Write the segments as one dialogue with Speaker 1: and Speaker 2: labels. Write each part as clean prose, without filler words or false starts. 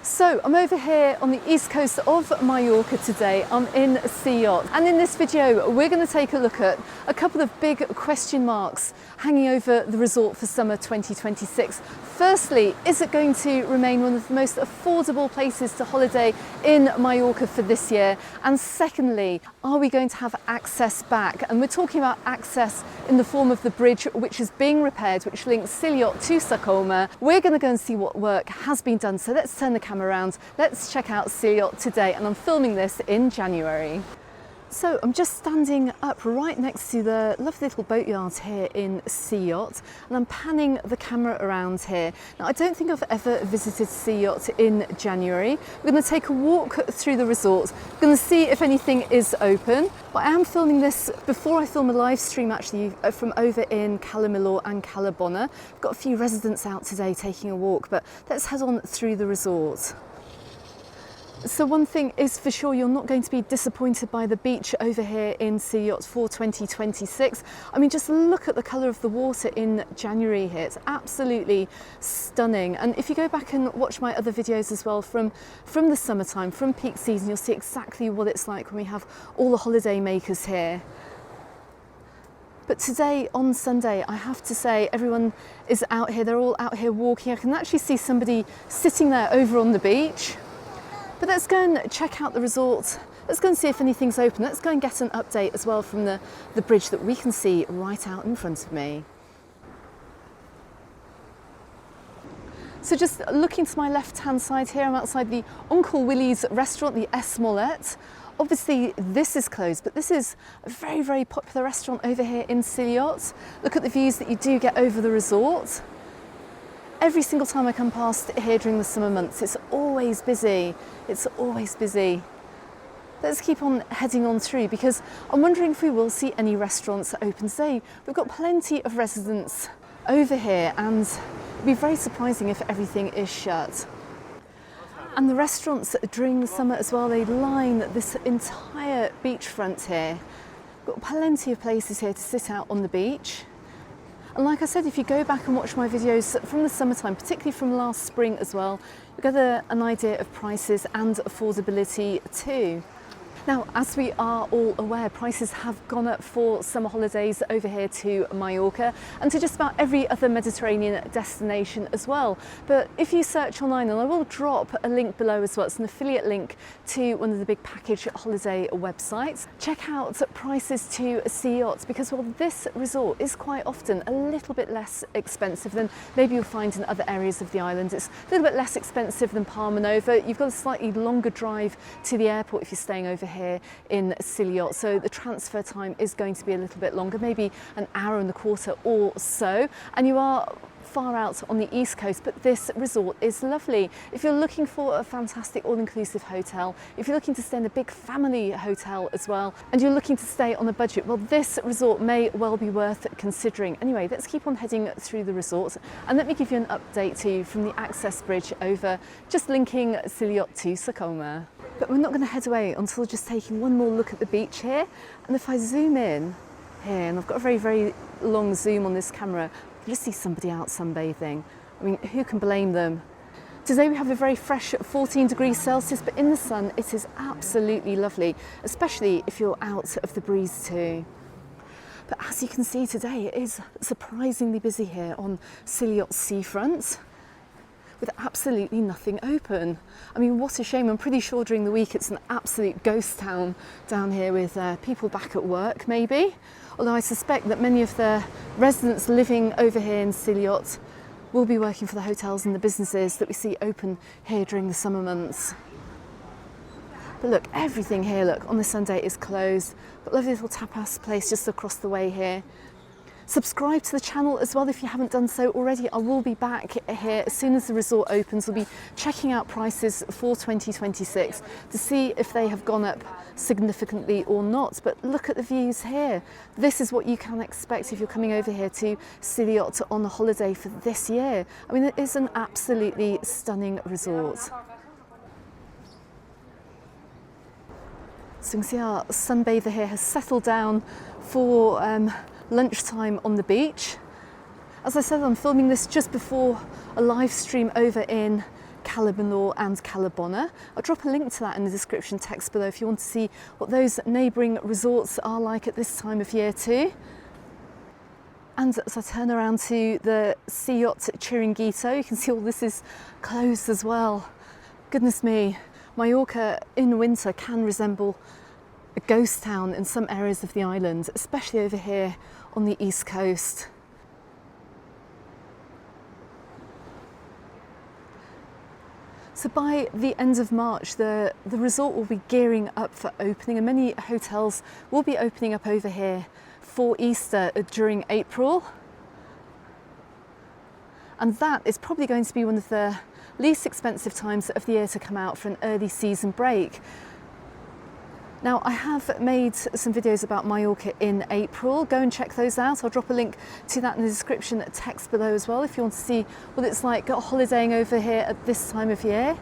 Speaker 1: So I'm over here on the east coast of Mallorca today. I'm in Sillot, and in this video we're going to take a look at a couple of big question marks hanging over the resort for summer 2026. Firstly, is it going to remain one of the most affordable places to holiday in Mallorca for this year? And secondly, are we going to have access back? And we're talking about access in the form of the bridge which is being repaired, which links Sillot to Sa Coma. We're going to go and see what work has been done. So let's turn the camera around. Let's check out Sillot today, and I'm filming this in January. So I'm just standing up right next to the lovely little boatyard here in Sillot, and I'm panning the camera around here. Now, I don't think I've ever visited Sillot in January. We're going to take a walk through the resort. We're going to see if anything is open. But I am filming this before I film a live stream actually from over in Cala, Millor and Cala, Bona. I've got a few residents out today taking a walk, but let's head on through the resort. So one thing is for sure, you're not going to be disappointed by the beach over here in Sillot for 2026. I mean, just look at the colour of the water in January here. It's absolutely stunning. And if you go back and watch my other videos as well from the summertime, from peak season, you'll see exactly what it's like when we have all the holiday makers here. But today, on Sunday, I have to say everyone is out here. They're all out here walking. I can actually see somebody sitting there over on the beach. But let's go and check out the resort. Let's go and see if anything's open. Let's go and get an update as well from the bridge that we can see right out in front of me. So just looking to my left-hand side here, I'm outside the Uncle Willie's restaurant, the Millor. Obviously this is closed, but this is a very, very popular restaurant over here in Sillot. Look at the views that you do get over the resort. Every single time I come past here during the summer months, it's always busy. It's always busy. Let's keep on heading on through, because I'm wondering if we will see any restaurants open today. We've got plenty of residents over here, and it'd be very surprising if everything is shut. And the restaurants during the summer as well, they line this entire beachfront here. We've got plenty of places here to sit out on the beach. And like I said, if you go back and watch my videos from the summertime, particularly from last spring as well, you get an idea of prices and affordability too. Now, as we are all aware, prices have gone up for summer holidays over here to Mallorca and to just about every other Mediterranean destination as well. But if you search online, and I will drop a link below as well, it's an affiliate link to one of the big package holiday websites. Check out prices to Sillot, because well, this resort is quite often a little bit less expensive than maybe you'll find in other areas of the island. It's a little bit less expensive than Palma Nova. You've got a slightly longer drive to the airport if you're staying over here in Sillot, so the transfer time is going to be a little bit longer, maybe an hour and a quarter or so, and you are far out on the east coast, but this resort is lovely. If you're looking for a fantastic all-inclusive hotel, if you're looking to stay in a big family hotel as well, and you're looking to stay on a budget, well, this resort may well be worth considering. Anyway, let's keep on heading through the resort, and let me give you an update to you from the access bridge over, just linking Sillot to Sa Coma. But we're not going to head away until just taking one more look at the beach here. And if I zoom in here, and I've got a very, very long zoom on this camera, you just see somebody out sunbathing. I mean, who can blame them? Today we have a very fresh 14 degrees Celsius, but in the sun it is absolutely lovely, especially if you're out of the breeze too. But as you can see today, it is surprisingly busy here on Sillot seafront, with absolutely nothing open. I mean, what a shame. I'm pretty sure during the week it's an absolute ghost town down here, with people back at work maybe. Although I suspect that many of the residents living over here in Sillot will be working for the hotels and the businesses that we see open here during the summer months. But look, everything here, look, on the Sunday is closed. Got a lovely little tapas place just across the way here. Subscribe to the channel as well if you haven't done so already. I will be back here as soon as the resort opens. We'll be checking out prices for 2026 to see if they have gone up significantly or not. But look at the views here. This is what you can expect if you're coming over here to Sillot on a holiday for this year. I mean, it is an absolutely stunning resort. So you can see our sunbather here has settled down for lunchtime on the beach. As I said, I'm filming this just before a live stream over in Cala Millor and Cala Bona. I'll drop a link to that in the description text below if you want to see what those neighbouring resorts are like at this time of year too. And as I turn around to the Sillot Chiringuito, you can see all this is closed as well. Goodness me, Mallorca in winter can resemble a ghost town in some areas of the island, especially over here on the east coast. So by the end of March, the resort will be gearing up for opening, and many hotels will be opening up over here for Easter during April. And that is probably going to be one of the least expensive times of the year to come out for an early season break. Now, I have made some videos about Mallorca in April. Go and check those out. I'll drop a link to that in the description text below as well if you want to see what it's like holidaying over here at this time of year.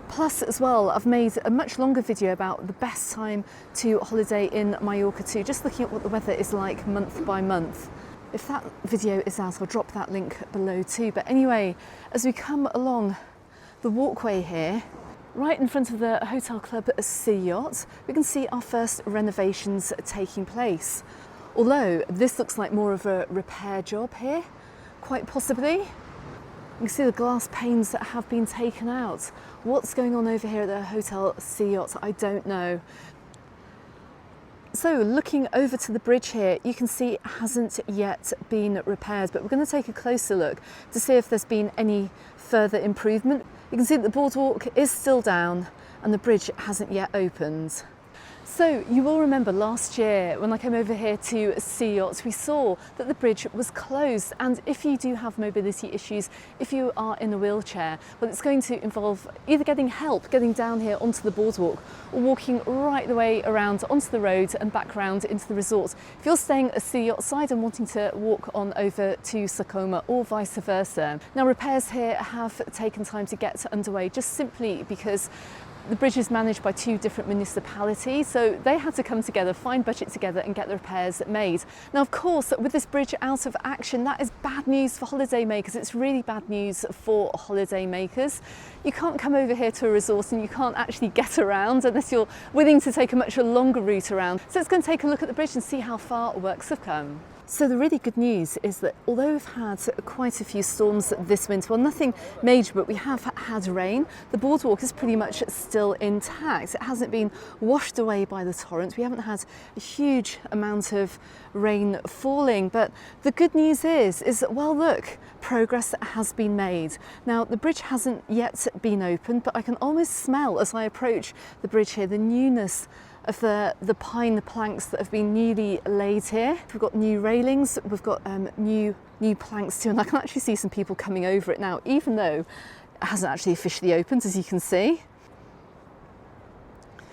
Speaker 1: Plus as well, I've made a much longer video about the best time to holiday in Mallorca too, just looking at what the weather is like month by month. If that video is out, I'll drop that link below too. But anyway, as we come along the walkway here, right in front of the hotel club Sillot, we can see our first renovations taking place. Although this looks like more of a repair job here, quite possibly. You can see the glass panes that have been taken out. What's going on over here at the Hotel Sillot, I don't know. So looking over to the bridge here, you can see it hasn't yet been repaired, but we're going to take a closer look to see if there's been any further improvement. You can see that the boardwalk is still down and the bridge hasn't yet opened. So you will remember last year when I came over here to Sillot, we saw that the bridge was closed, and if you do have mobility issues, if you are in a wheelchair, well, it's going to involve either getting help getting down here onto the boardwalk or walking right the way around onto the road and back round into the resort. If you're staying at Sillot side and wanting to walk on over to Sa Coma or vice versa. Now, repairs here have taken time to get underway just simply because the bridge is managed by two different municipalities, so they had to come together, find budget together and get the repairs made. Now, of course, with this bridge out of action, that is bad news for holiday makers. It's really bad news for holiday makers. You can't come over here to a resort and you can't actually get around unless you're willing to take a much longer route around. So it's going to take a look at the bridge and see how far works have come. So the really good news is that although we've had quite a few storms this winter, well, nothing major, but we have had rain, the boardwalk is pretty much still intact. It hasn't been washed away by the torrent. We haven't had a huge amount of rain falling, but the good news is that, well, look, progress has been made. Now, the bridge hasn't yet been opened, but I can almost smell as I approach the bridge here the newness of the pine planks that have been newly laid here. We've got new railings, we've got new planks too, and I can actually see some people coming over it now, even though it hasn't actually officially opened, as you can see.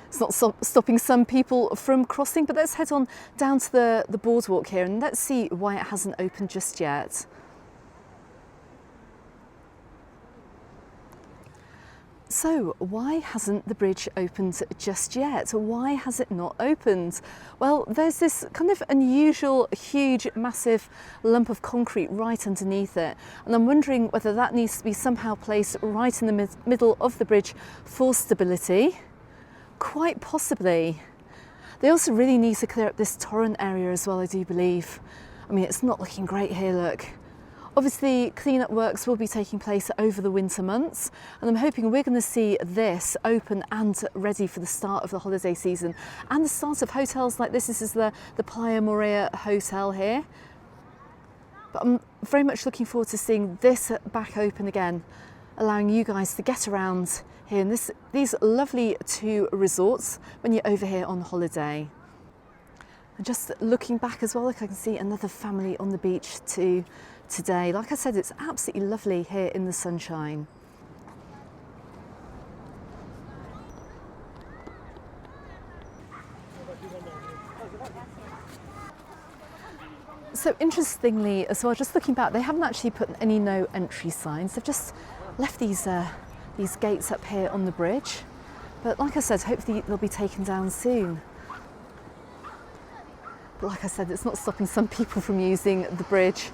Speaker 1: It's not stopping some people from crossing, but let's head on down to the boardwalk here and let's see why it hasn't opened just yet. So why hasn't the bridge opened just yet? Why has it not opened? Well, there's this kind of unusual, huge, massive lump of concrete right underneath it. And I'm wondering whether that needs to be somehow placed right in the middle of the bridge for stability. Quite possibly. They also really need to clear up this torrent area as well, I do believe. I mean, it's not looking great here, look. Obviously, clean-up works will be taking place over the winter months, and I'm hoping we're going to see this open and ready for the start of the holiday season and the start of hotels like this. This is the Playa Morea Hotel here. But I'm very much looking forward to seeing this back open again, allowing you guys to get around here in these lovely two resorts when you're over here on holiday. And just looking back as well, look, I can see another family on the beach too today. Like I said, it's absolutely lovely here in the sunshine. So interestingly as well, just looking back, they haven't actually put any no entry signs. They've just left these gates up here on the bridge. But like I said, hopefully they'll be taken down soon. But like I said, it's not stopping some people from using the bridge.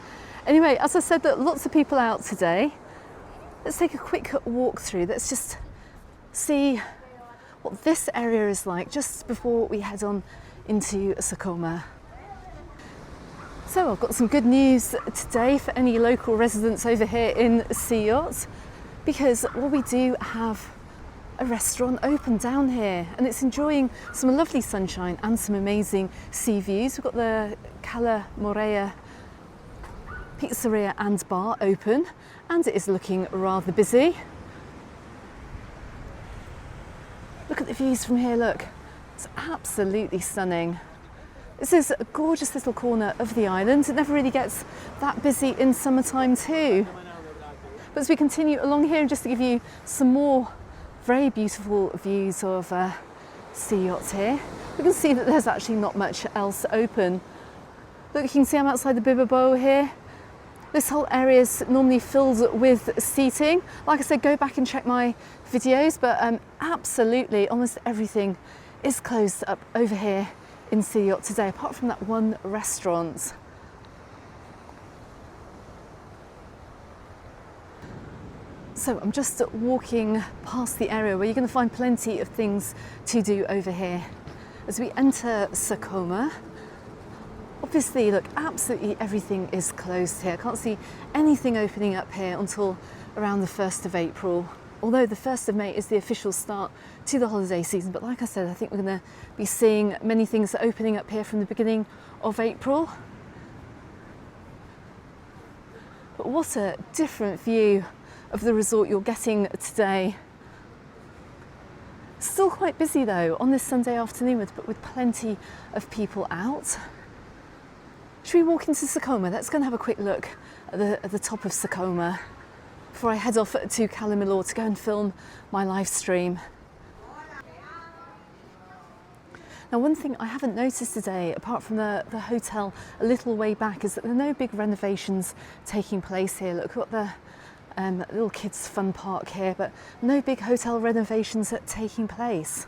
Speaker 1: Anyway, as I said, that lots of people out today. Let's take a quick walk through. Let's just see what this area is like just before we head on into Sa Coma. So I've got some good news today for any local residents over here in Sillot, because we do have a restaurant open down here and it's enjoying some lovely sunshine and some amazing sea views. We've got the Cala pizzeria and bar open, and it is looking rather busy. Look at the views from here, look, it's absolutely stunning. This is a gorgeous little corner of the island. It never really gets that busy in summertime too. But as we continue along here, and just to give you some more very beautiful views of Sillot here, we can see that there's actually not much else open. Look, you can see I'm outside the Bibabo here. This whole area is normally filled with seating. Like I said, go back and check my videos, but absolutely almost everything is closed up over here in Sillot today, apart from that one restaurant. So I'm just walking past the area where you're going to find plenty of things to do over here. As we enter Sa Coma, obviously, look, absolutely everything is closed here. I can't see anything opening up here until around the 1st of April. Although the 1st of May is the official start to the holiday season. But like I said, I think we're going to be seeing many things opening up here from the beginning of April. But what a different view of the resort you're getting today. Still quite busy though on this Sunday afternoon, with plenty of people out. Should we walk into Sa Coma? Let's go and have a quick look at the top of Sa Coma before I head off to Cala Millor to go and film my live stream. Now, one thing I haven't noticed today, apart from the hotel a little way back, is that there are no big renovations taking place here. Look, we've got the little kids fun park here, but no big hotel renovations taking place.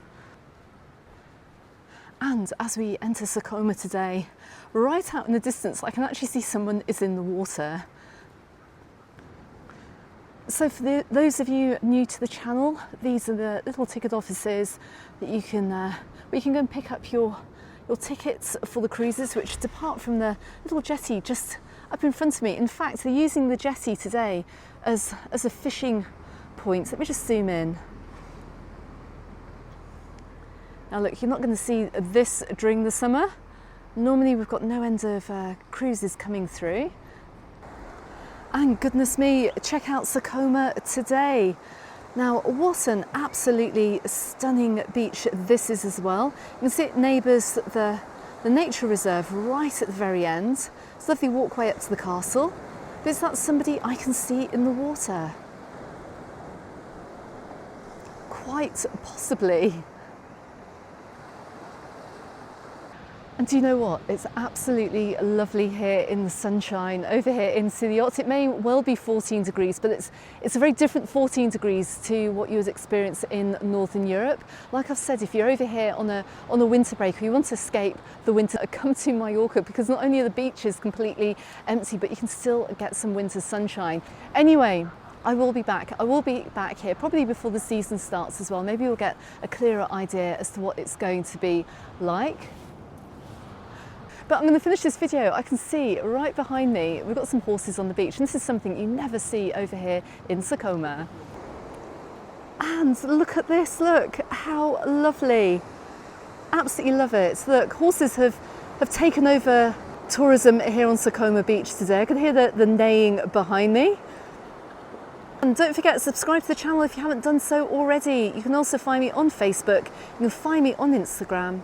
Speaker 1: And as we enter Sa Coma today, right out in the distance, I can actually see someone is in the water. So for those of you new to the channel, these are the little ticket offices that you can where you can go and pick up your tickets for the cruises, which depart from the little jetty just up in front of me. In fact, they're using the jetty today as a fishing point. Let me just zoom in. Now look, you're not going to see this during the summer. Normally we've got no end of cruises coming through. And goodness me, check out Sa Coma today. Now, what an absolutely stunning beach this is as well. You can see it neighbours the nature reserve right at the very end. It's a lovely walkway up to the castle. But is that somebody I can see in the water? Quite possibly. And do you know what? It's absolutely lovely here in the sunshine over here in Sillot. It may well be 14 degrees, but it's a very different 14 degrees to what you would experience in Northern Europe. Like I've said, if you're over here on a winter break or you want to escape the winter, come to Mallorca, because not only are the beaches completely empty, but you can still get some winter sunshine. Anyway, I will be back. I will be back here probably before the season starts as well. Maybe you'll get a clearer idea as to what it's going to be like. But I'm going to finish this video. I can see right behind me, we've got some horses on the beach, and this is something you never see over here in Sa Coma. And look at this, look, how lovely. Absolutely love it. Look, horses have taken over tourism here on Sa Coma beach today. I can hear the neighing behind me. And don't forget to subscribe to the channel if you haven't done so already. You can also find me on Facebook, you can find me on Instagram.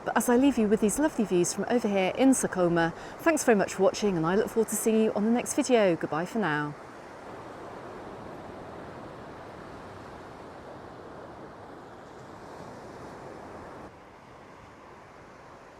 Speaker 1: But as I leave you with these lovely views from over here in Sa Coma, thanks very much for watching, and I look forward to seeing you on the next video. Goodbye for now.